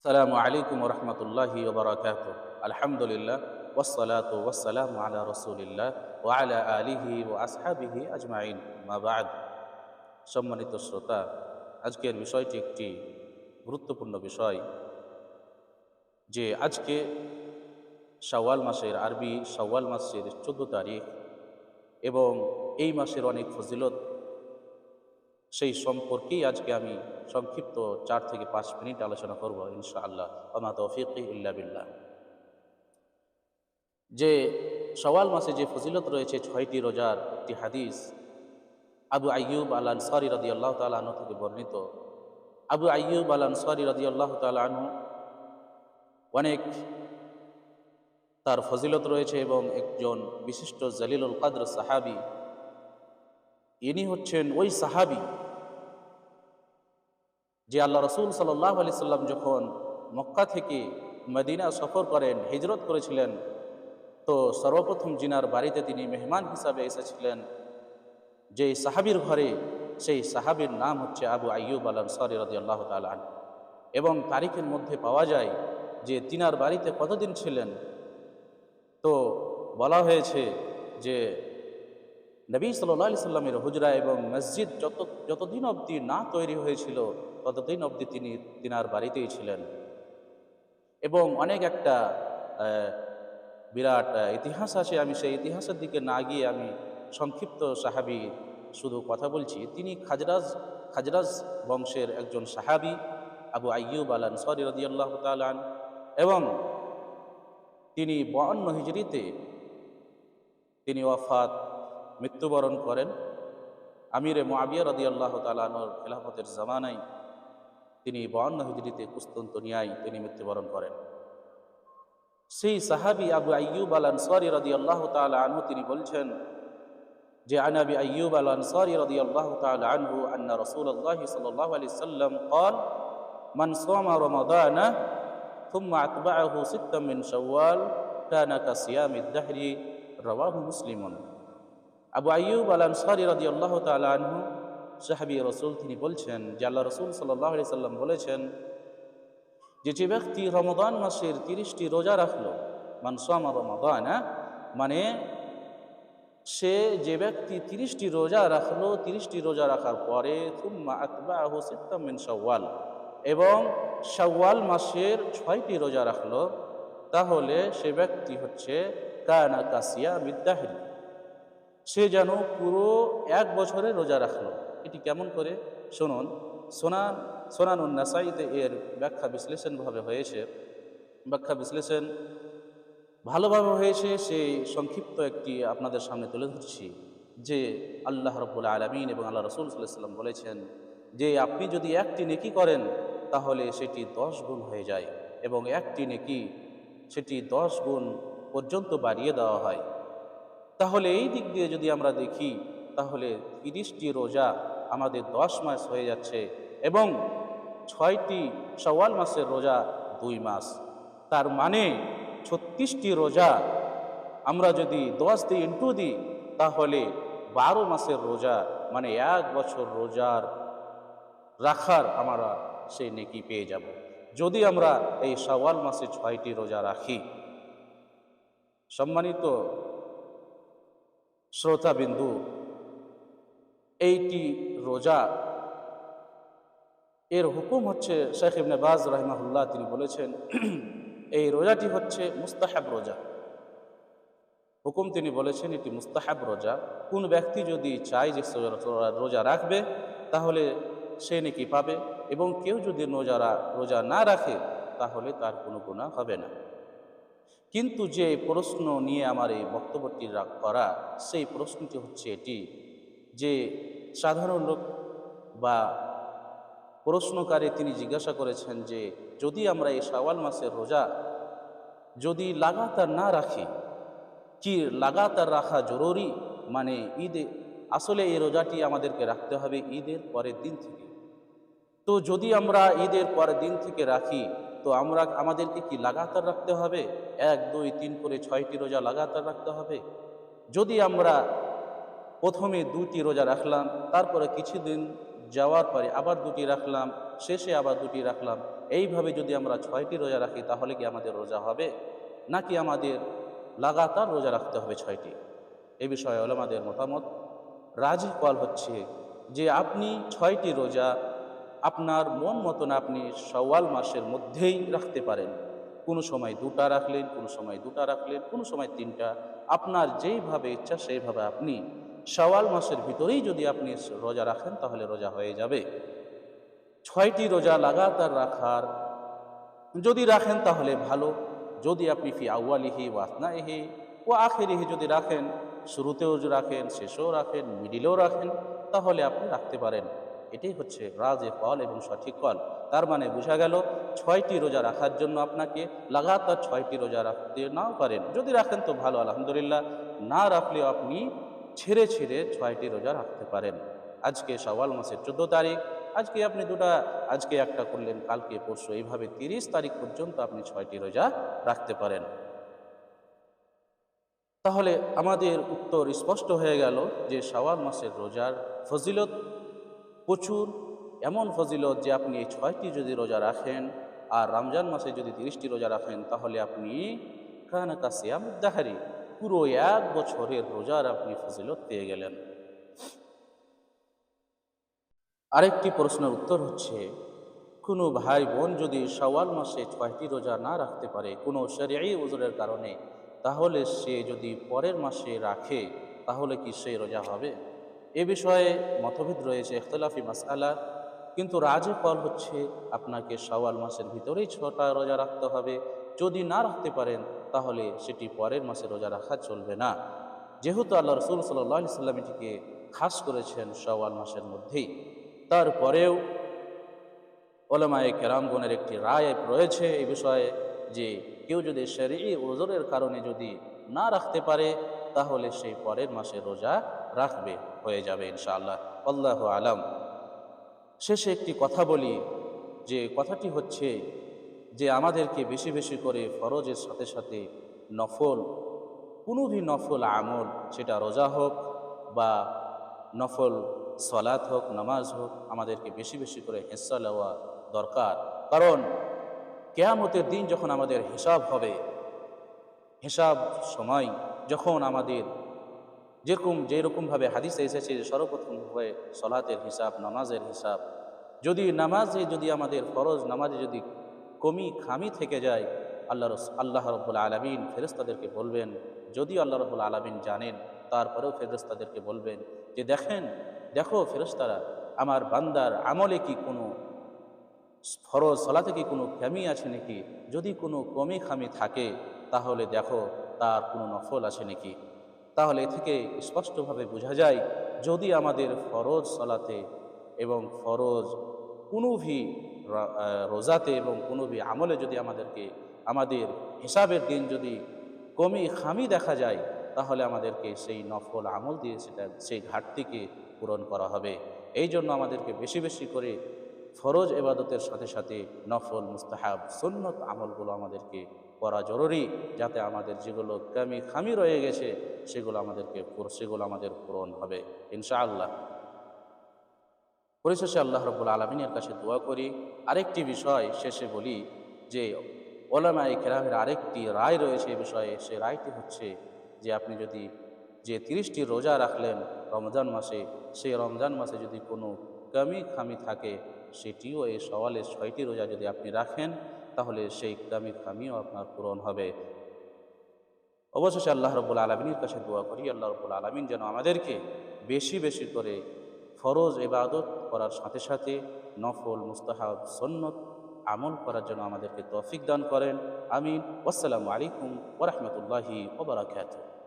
আসসালামু আলাইকুম রহমতুল্লাহি ওবরাকাতুহ। আলহামদুলিল্লাহ ওয়াসসালাতু ওয়াসসালামু আলা রাসূলিল্লাহ ওয়া আলা আলিহি ওয়া আসহাবিহি আজমাইন। মা বা'দ। সম্মানিত শ্রোতা, আজকের বিষয়টি একটি গুরুত্বপূর্ণ বিষয় যে আজকে শাওয়াল মাসের আরবি শাওয়াল মাসের 14 তারিখ এবং এই মাসের অনেক ফজিলত, সেই সম্পর্কেই আজকে আমি সংক্ষিপ্ত 4 থেকে 5 মিনিট আলোচনা করব ইনশাআল্লাহ। ওয়া মা তৌফিকি ইল্লা বিল্লাহ। যে শাওয়াল মাসে যে ফজিলত রয়েছে 6টি রোজার একটি হাদিস আবু আইয়ুব আল আনসারী রাদিয়াল্লাহু তাআলা আনহু থেকে বর্ণিত। আবু আইয়ুব আল আনসারী রাদিয়াল্লাহু তাআলা আনহু অনেক তার ফজিলত রয়েছে এবং একজন বিশিষ্ট জলিলুল কদর সাহাবী। ইনি হচ্ছেন ওই সাহাবী যে আল্লাহ রাসূল সাল্লাল্লাহু আলাইহি সাল্লাম যখন মক্কা থেকে মদিনা সফর করেন, হিজরত করেছিলেন, তো সর্বপ্রথম জিনার বাড়িতে তিনি মেহমান হিসাবে এসেছিলেন যে সাহাবীর ঘরে, সেই সাহাবীর নাম হচ্ছে আবু আইয়ুব আল আনসারী রাদিয়াল্লাহু তাআলা আনহু। এবং তারিখের মধ্যে পাওয়া যায় যে তিনার বাড়িতে কতদিন ছিলেন। তো বলা হয়েছে যে নবী সাল্লাল্লাহু আলাইহি সাল্লামের হুজরা এবং মসজিদ যতদিন অবধি না তৈরি হয়েছিল ততদিন অবধি তিনি তিনার বাড়িতেই ছিলেন। এবং অনেক একটা আহ, বিরাট ইতিহাস আছে। আমি সেই ইতিহাসের দিকে না গিয়ে আমি সংক্ষিপ্ত সাহাবী শুধু কথা বলছি। তিনি খাজরাজ বংশের একজন সাহাবী আবু আইয়ুব আল আনসারী রাদিয়াল্লাহু তাআলা আনহু। এবং তিনি 52 হিজরিতে তিনি মৃত্যুবরণ করেন। আমিরে মুআবিয়া রাদিয়াল্লাহু তাআলা আনহুর খেলাফতের জামানায় তিনি 52 হিজরিতে কুস্তান্তনিয়ায় তিনি মৃত্যুবরণ করেন। সেই সাহাবী আবু আইয়ুব আল আনসারী রাদিয়াল্লাহু তাআলা আনহু তিনি বলছেন যে আন আবি আইয়ুব আল আনসারী রাদিয়াল্লাহু তাআলা আনহু আন্না রাসূলুল্লাহ সাল্লাল্লাহু আলাইহি সাল্লাম قال من صام رمضان ثم أتبعه ستا من شوال كان كصيام الدهر رواه مسلم। আবু আইয়ুব আল আনসারী রাদিয়াল্লাহু তাআলা আনহু সাহাবী রাসূল, তিনি বলছেন যে আল্লাহ রাসূল সাল্লাল্লাহু আলাইহি সাল্লাম বলেছেন যে ব্যক্তি রমাদান মাসের 30টি রোজা রাখলো, মান সামা রমাদান, মানে সে যে ব্যক্তি 30টি রোজা রাখলো, 30টি রোজা রাখার পরে থুম্মা আতবাহু সিত্তাম মিন শাওয়াল, এবং শাওয়াল মাসের 6টি রোজা রাখলো, তাহলে সে ব্যক্তি হচ্ছে কানা কাসিয়ামিদ দাহরি, সে যেন পুরো 1 বছরের রোজা রাখলো। এটি কেমন করে শুনুন। সোনানুন নাসাইতে এর ব্যাখ্যা বিশ্লেষণ ভালোভাবে হয়েছে। সেই সংক্ষিপ্ত একটি আপনাদের সামনে তুলে ধরছি যে আল্লাহ রাব্বুল আলামিন এবং আল্লাহ রাসূল সাল্লাল্লাহু আলাইহি ওয়াসাল্লাম বলেছেন যে আপনি যদি একটি নেকি করেন তাহলে সেটি 10 গুণ হয়ে যায়, এবং একটি নেকি সেটি 10 গুণ পর্যন্ত বাড়িয়ে দেওয়া হয়। তাহলে এই দিক দিয়ে যদি আমরা দেখি তাহলে 30টি রোজা আমাদের 10 মাস হয়ে যাচ্ছে, এবং 6টি শাওয়াল মাসের রোজা 2 মাস। তার মানে 36টি রোজা আমরা যদি 10 দিয়ে ইন্টু দিই তাহলে 12 মাসের রোজা, মানে 1 বছর রোজার রাখার আমরা সেই নেকি পেয়ে যাব যদি আমরা এই শাওয়াল মাসে 6টি রোজা রাখি। সম্মানিত শ্রোতাবিন্দু, এইটি রোজা এর হুকুম হচ্ছে, শেখ ইবনে বাজ রাহিমাহুল্লাহ তিনি বলেছেন এই রোজাটি হচ্ছে মুস্তাহাব রোজা। হুকুম তিনি বলেছেন এটি মুস্তাহাব রোজা। কোন ব্যক্তি যদি চায় যে রোজা রাখবে তাহলে সে নেকি পাবে, এবং কেউ যদি রোজা না রাখে তাহলে তার কোনো গুনাহ হবে না। কিন্তু যে প্রশ্ন নিয়ে আমার এই বক্তব্যটি করা, সেই প্রশ্নটি হচ্ছে এটি যে সাধারণ লোক বা প্রশ্নকারী তিনি জিজ্ঞাসা করেছেন যে যদি আমরা এই শাওয়াল মাসের রোজা যদি লাগাতার না রাখি, কি লাগাতার রাখা জরুরি? মানে ঈদে আসলে এই রোজাটি আমাদেরকে রাখতে হবে ঈদের পরের দিন থেকে। তো যদি আমরা ঈদের পরের দিন থেকে রাখি তো আমাদেরকে কি লাগাতার রাখতে হবে? 1 2 3 করে 6টি রোজা লাগাতার রাখতে হবে? যদি আমরা প্রথমে 2টি রোজা রাখলাম, তারপরে কিছুদিন যাওয়ার পরে আবার দুটি রাখলাম, শেষে আবার দুটি রাখলাম, এইভাবে যদি আমরা 6টি রোজা রাখি তাহলে কি আমাদের রোজা হবে, নাকি আমাদের লাগাতার রোজা রাখতে হবে 6টি? এ বিষয়ে উলামাদের মতামত। রাজিহ কওয়াল হচ্ছে যে আপনি 6টি রোজা আপনার মন মতন আপনি শাওয়াল মাসের মধ্যেই রাখতে পারেন। কোনো সময় 2টা রাখলেন, কোনো সময় 2টা রাখলেন, কোনো সময় 3টা। আপনার যেইভাবে ইচ্ছা সেইভাবে আপনি শাওয়াল মাসের ভিতরেই যদি আপনি রোজা রাখেন তাহলে রোজা হয়ে যাবে। 6টি রোজা লাগাতার রাখার যদি রাখেন তাহলে ভালো। যদি আপনি ফি আউয়ালিহি ওয়া আসনাইহি ওয়া আখিরিহি যদি রাখেন, শুরুতেও রাখেন, শেষেও রাখেন, মিডিলেও রাখেন, তাহলে আপনি রাখতে পারেন। এটাই হচ্ছে রাজে কল এবং সঠিক কল। তার মানে বোঝা গেল 6টি রোজা রাখার জন্য আপনাকে লাগাতার 6টি রোজা রাখতে নাও পারেন। যদি রাখেন তো ভালো, আলহামদুলিল্লাহ। না রাখলেও আপনি ছেড়ে ছেড়ে 6টি রোজা রাখতে পারেন। আজকে শাওয়াল মাসের 14 তারিখ, আজকে আপনি দুটা, আজকে একটা করলেন, কালকে পরশু, এইভাবে 30 তারিখ পর্যন্ত আপনি 6টি রোজা রাখতে পারেন। তাহলে আমাদের উত্তর স্পষ্ট হয়ে গেল যে শাওয়াল মাসের রোজার ফজিলত প্রচুর। এমন ফজিলত যে আপনি এই 6টি যদি রোজা রাখেন আর রমজান মাসে যদি 30টি রোজা রাখেন তাহলে আপনি কানা কা সিয়ামিদ দাহরি, পুরো 1 বছরের রোজার আপনি ফজিলত পেয়ে গেলেন। আরেকটি প্রশ্নের উত্তর হচ্ছে, কোনো ভাই বোন যদি শাওয়াল মাসে 6টি রোজা না রাখতে পারে কোনো শরঈ উযরের কারণে, তাহলে সে যদি পরের মাসে রাখে তাহলে কি সেই রোজা হবে? এ বিষয়ে মতভেদ রয়েছে, ইখতিলাফি মাসআলা। কিন্তু রাজে কল হচ্ছে আপনাকে শাওয়াল মাসের ভিতরেই 6টা রোজা রাখতে হবে। যদি না রাখতে পারেন তাহলে সেটি পরের মাসে রোজা রাখা চলবে না, যেহেতু আল্লাহ রাসূল সাল্লাল্লাহু আলাইহি সাল্লাম এটিকে খাস করেছেন শাওয়াল মাসের মধ্যেই। তারপরেও উলামায়ে কেরামগণের একটি রায় রয়েছে এই বিষয়ে যে কেউ যদি শরঈ উযরের কারণে যদি না রাখতে পারে তাহলে সেই পরের মাসে রোজা রাখবে, হয়ে যাবে ইনশাআল্লাহ। আল্লাহু আলাম। শেষে একটি কথা বলি, যে কথাটি হচ্ছে যে আমাদেরকে বেশি বেশি করে ফরজের সাথে সাথে নফল, কোনো ভি নফল আমল, সেটা রোজা হোক বা নফল সলাত হোক, নামাজ হোক, আমাদেরকে বেশি বেশি করে হিস্সা নেওয়া দরকার। কারণ কিয়ামতের দিন যখন আমাদের হিসাব হবে, হিসাব সময় যখন আমাদের যেরকমভাবে হাদিসে এসেছে যে সর্বপ্রথম হয় সলাতের হিসাব, নামাজের হিসাব। যদি নামাজে যদি আমাদের ফরজ নামাজে যদি কমি খামি থেকে যায়, আল্লাহ রাব্বুল আলামিন ফেরেশতাদেরকে বলবেন, যদিও আল্লাহ রাব্বুল আলামিন জানেন তারপরেও ফেরেশতাদেরকে বলবেন যে দেখো ফেরেশতারা, আমার বান্দার আমলে কি কোনো ফরজ সলাতে কি কোনো খামি আছে নাকি? যদি কোনো কমি খামি থাকে তাহলে দেখো তার কোনো নফল আছে নাকি। তাহলে এ থেকে স্পষ্টভাবে বোঝা যায়, যদি আমাদের ফরজ সলাতে এবং ফরজ কোনো ভি রোজাতে এবং কোনো ভি আমলে যদি আমাদের হিসাবের দিন যদি কমি খামি দেখা যায়, তাহলে আমাদেরকে সেই নফল আমল দিয়ে সেই ঘাটতিকে পূরণ করা হবে। এই জন্য আমাদেরকে বেশি বেশি করে ফরজ ইবাদতের সাথে সাথে নফল, মুস্তাহাব, সুন্নত আমলগুলো আমাদেরকে করা জরুরি, যাতে আমাদের যেগুলো খামি রয়ে গেছে সেগুলো আমাদের পূরণ হবে ইনশাআল্লাহ। পরিশেষে আল্লাহ রাব্বুল আলামিনের কাছে দোয়া করি। আরেকটি বিষয় শেষে বলি যে উলামায়ে কেরামের আরেকটি রায় রয়েছে এই বিষয়ে। সে রায়টি হচ্ছে যে আপনি যদি 30টি রোজা রাখলেন রমজান মাসে, সেই রমজান মাসে যদি কোনো কামি খামি থাকে, সেটিও এই শাওয়ালের 6টি রোজা যদি আপনি রাখেন তাহলে সেই কামি খামিও আপনার পূরণ হবে। অবশেষে আল্লাহ রাব্বুল আলামিনের কাছে দোয়া করি, আল্লাহ রাব্বুল আলামিন যেন আমাদেরকে বেশি বেশি করে ফরজ ইবাদত করার সাথে সাথে নফল, মুস্তাহাব, সুন্নত আমল করার জন্য আমাদেরকে তৌফিক দান করেন। আমিন। আসসালামু আলাইকুম ওয়া রাহমাতুল্লাহি ওয়া বারাকাতুহু।